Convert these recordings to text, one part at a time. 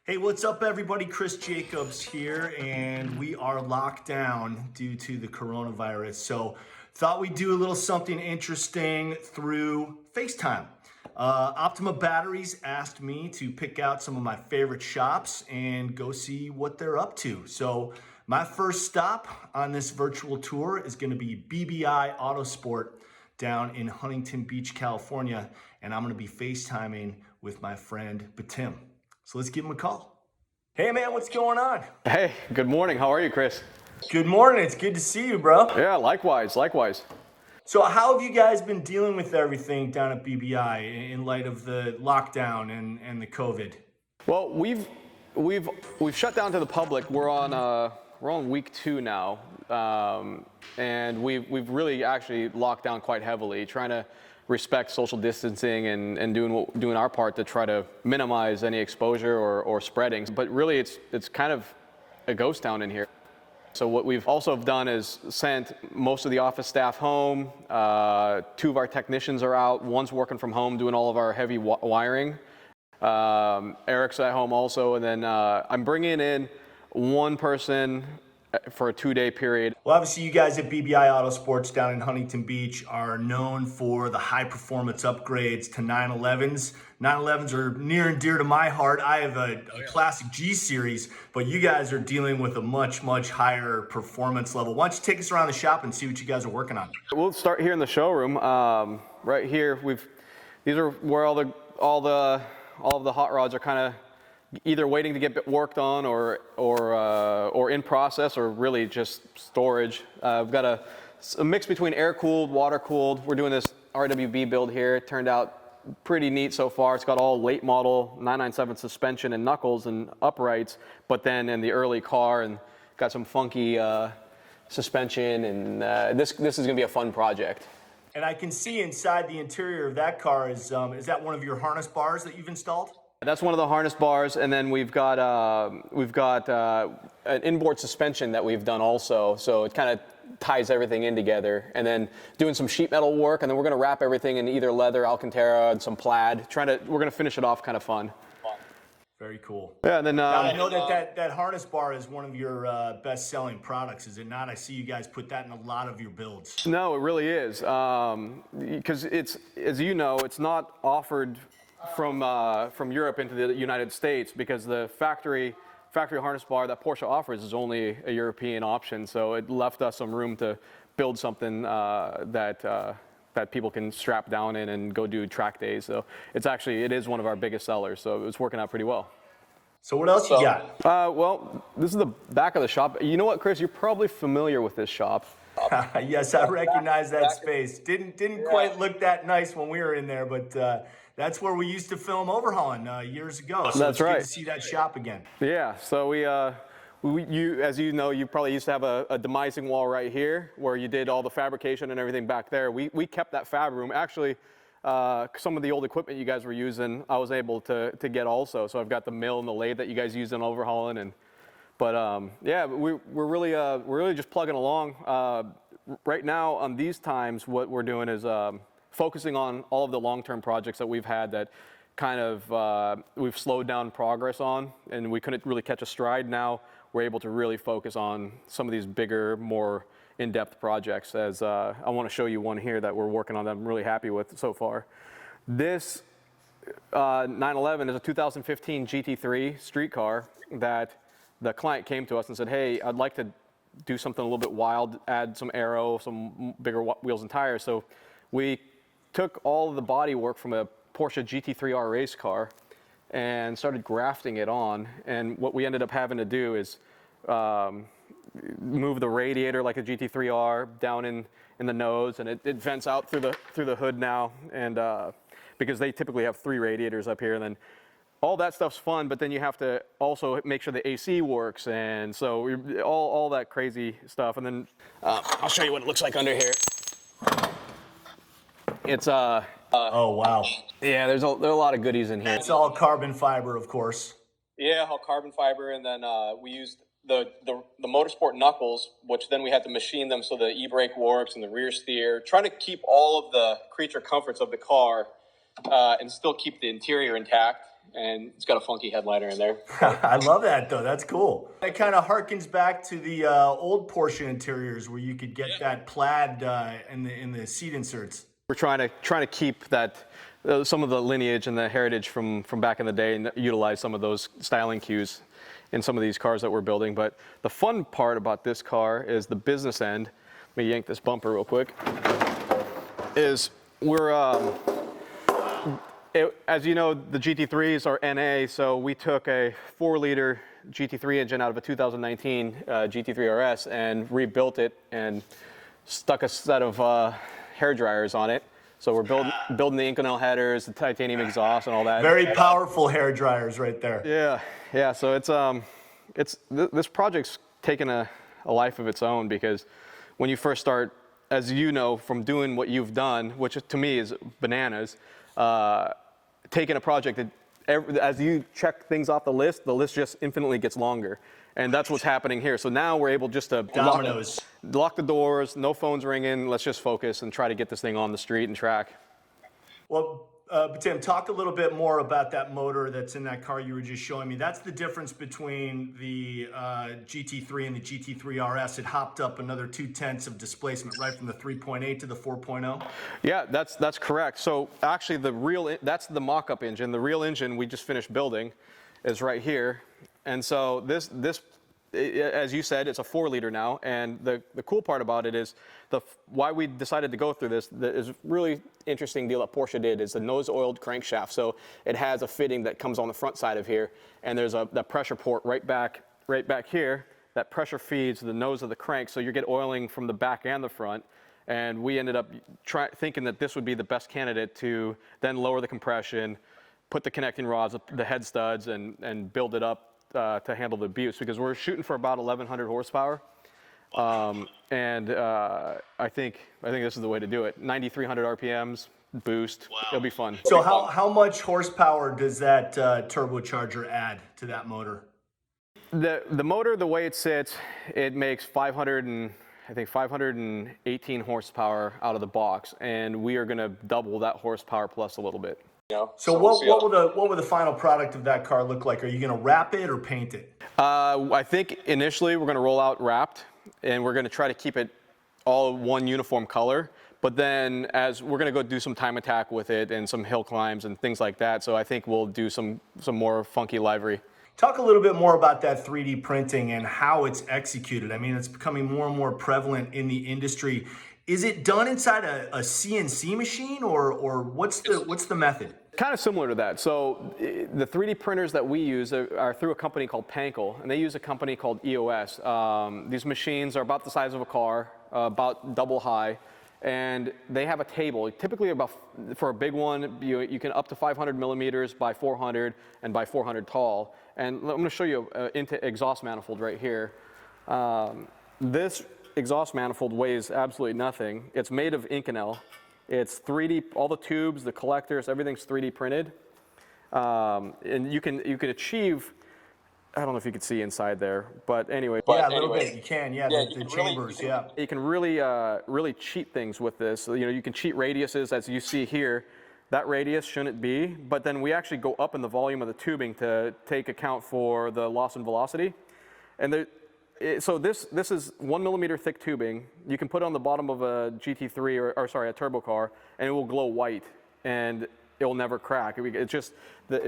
Hey, what's up everybody? Chris Jacobs here, and we are locked down due to the coronavirus. So thought we'd do a little something interesting through FaceTime. Optima Batteries asked me to pick out some of my favorite shops and go see what they're up to. So my first stop on this virtual tour is gonna be BBI Autosport down in Huntington Beach, California, and I'm gonna be FaceTiming with my friend Betim. So let's give him a call. Hey man, what's going on? Hey, good morning. How are you, Chris? Good morning, it's good to see you, bro. Yeah, likewise. So how have you guys been dealing with everything down at BBI in light of the lockdown and the COVID? Well, we've shut down to the public. We're on week 2 now, and we've really actually locked down quite heavily, trying to respect social distancing and doing our part to try to minimize any exposure or spreading. But really, it's kind of a ghost town in here. So what we've also done is sent most of the office staff home. 2 of our technicians are out. One's working from home doing all of our heavy wiring. Eric's at home also, and then I'm bringing in one person for a 2-day period. Well, obviously you guys at BBI Autosports down in Huntington Beach are known for the high performance upgrades to 911s. 911s are near and dear to my heart. I have a classic G series, but you guys are dealing with a much higher performance level. Why don't you take us around the shop and see what you guys are working on? We'll start here in the showroom. Right here, these are where all of the hot rods are kind of either waiting to get worked on or in process, or really just storage. We've got a mix between air-cooled, water-cooled. We're doing this RWB build here. It turned out pretty neat so far. It's got all late model 997 suspension and knuckles and uprights, but then in the early car, and got some funky suspension, and this is gonna be a fun project. And I can see inside the interior of that car is that one of your harness bars that you've installed? That's one of the harness bars, and then we've got an inboard suspension that we've done also. So it kind of ties everything in together, and then doing some sheet metal work, and then we're going to wrap everything in either leather, Alcantara, and some plaid. We're going to finish it off kind of fun. Very cool. Yeah, and then now, I know that harness bar is one of your best-selling products, is it not? I see you guys put that in a lot of your builds. No, it really is, because it's, as you know, it's not offered from Europe into the United States, because the factory harness bar that Porsche offers is only a European option. So it left us some room to build something that people can strap down in and go do track days. So it is one of our biggest sellers. So it's working out pretty well. So what else you got? Well, this is the back of the shop. You know what, Chris? You're probably familiar with this shop. Yes, I recognize that space. Didn't quite look that nice when we were in there, but that's where we used to film overhauling years ago. So that's right. Good to see that shop again. Yeah. So you, as you know, you probably used to have a demising wall right here where you did all the fabrication and everything back there. We kept that fab room. Actually, some of the old equipment you guys were using, I was able to get also. So I've got the mill and the lathe that you guys used in overhauling, yeah, we're really just plugging along. Right now, on these times, what we're doing is focusing on all of the long-term projects that we've had that kind of we've slowed down progress on, and we couldn't really catch a stride. Now we're able to really focus on some of these bigger, more in-depth projects. As I want to show you one here that we're working on that I'm really happy with so far. This 911 is a 2015 GT3 street car that the client came to us and said, hey, I'd like to do something a little bit wild, add some aero, some bigger wheels and tires. So we took all of the body work from a Porsche GT3R race car and started grafting it on. And what we ended up having to do is move the radiator like a GT3R down in the nose, and it vents out through the hood now. And because they typically have 3 radiators up here, and then all that stuff's fun, but then you have to also make sure the AC works, and so all that crazy stuff. And then I'll show you what it looks like under here. It's oh wow. Yeah, there are a lot of goodies in here. It's all carbon fiber, of course. Yeah, all carbon fiber, and then we used the motorsport knuckles, which then we had to machine them so the e-brake works and the rear steer, trying to keep all of the creature comforts of the car and still keep the interior intact. and it's got a funky headliner in there. I love that though. That's cool. It kind of harkens back to the old Porsche interiors where you could get that plaid in the seat inserts. We're trying to keep that some of the lineage and the heritage from back in the day and utilize some of those styling cues in some of these cars that we're building. But the fun part about this car is the business end. Let me yank this bumper real quick. Is we're as you know, the GT3s are NA, so we took a 4-liter GT3 engine out of a 2019 GT3 RS and rebuilt it and stuck a set of hair dryers on it. So we're building the Inconel headers, the titanium exhaust, and all that. Very powerful hair dryers right there. Yeah. So this project's taken a life of its own, because when you first start, as you know from doing what you've done, which to me is bananas, taking a project that as you check things off the list just infinitely gets longer. And that's what's happening here. So now we're able just to lock the doors, no phones ringing, let's just focus and try to get this thing on the street and track. Well, Betim, talk a little bit more about that motor that's in that car you were just showing me. That's the difference between the GT3 and the GT3 RS. It hopped up another 0.2 of displacement, right from the 3.8 to the 4.0. Yeah, that's correct. So actually that's the mock-up engine. The real engine we just finished building is right here. And so this, as you said, it's a 4-liter now. And the cool part about it is why we decided to go through this is really interesting deal that Porsche did is the nose oiled crankshaft. So it has a fitting that comes on the front side of here, and there's that pressure port right back here. That pressure feeds the nose of the crank, so you get oiling from the back and the front. And we ended up thinking that this would be the best candidate to then lower the compression, put the connecting rods, the head studs, and build it up to handle the abuse, because we're shooting for about 1,100 horsepower. I think this is the way to do it. 9,300 RPMs, boost. Wow. It'll be fun. So how much horsepower does that turbocharger add to that motor? The motor, the way it sits, it makes 518 horsepower out of the box, and we are going to double that horsepower plus a little bit. So what will the final product of that car look like? Are you going to wrap it or paint it? I think initially we're going to roll out wrapped, and we're going to try to keep it all one uniform color. But then as we're going to go do some time attack with it and some hill climbs and things like that. So I think we'll do some more funky livery. Talk a little bit more about that 3D printing and how it's executed. I mean, it's becoming more and more prevalent in the industry. Is it done inside a CNC machine, or what's the method? Kind of similar to that. So the 3D printers that we use are through a company called Pankel, and they use a company called EOS. These machines are about the size of a car, about double high, and they have a table. Typically, for a big one, you can up to 500 millimeters by 400 and by 400 tall. And I'm going to show you into exhaust manifold right here. This exhaust manifold weighs absolutely nothing. It's made of Inconel. It's 3D, all the tubes, the collectors, everything's 3D printed. And you can achieve, I don't know if you can see inside there, but anyway. Yeah, a little bit, you can, the chambers, yeah. You can really cheat things with this. So, you can cheat radiuses, as you see here. That radius shouldn't be, but then we actually go up in the volume of the tubing to take account for the loss in velocity. And so this is 1 millimeter thick tubing. You can put it on the bottom of a GT3 or a turbo car, and it will glow white, and it will never crack. It's just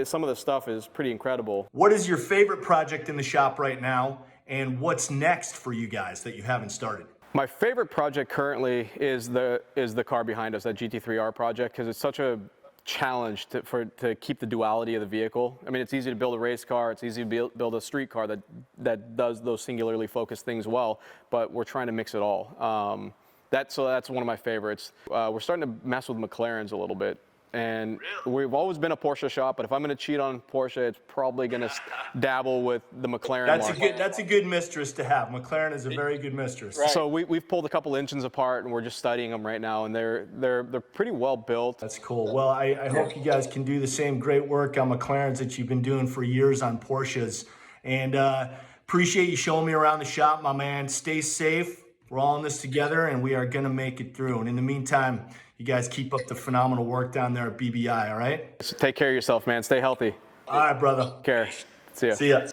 some of the stuff is pretty incredible. What is your favorite project in the shop right now, and what's next for you guys that you haven't started? My favorite project currently is the car behind us, that GT3R project, because it's such a challenge to keep the duality of the vehicle. I mean, it's easy to build a race car, it's easy to build a street car that does those singularly focused things well, but we're trying to mix it all. That's one of my favorites. We're starting to mess with McLarens a little bit. And we've always been a Porsche shop, but if I'm going to cheat on Porsche, it's probably going to dabble with the McLaren. That's a good mistress to have. McLaren is a very good mistress. Right. So we've pulled a couple engines apart, and we're just studying them right now, and they're pretty well built. That's cool. Well, I hope you guys can do the same great work on McLarens that you've been doing for years on Porsches. And appreciate you showing me around the shop, my man. Stay safe. We're all in this together, and we are going to make it through. And in the meantime, you guys keep up the phenomenal work down there at BBI, all right? So take care of yourself, man. Stay healthy. All right, brother. Care. See ya. See ya.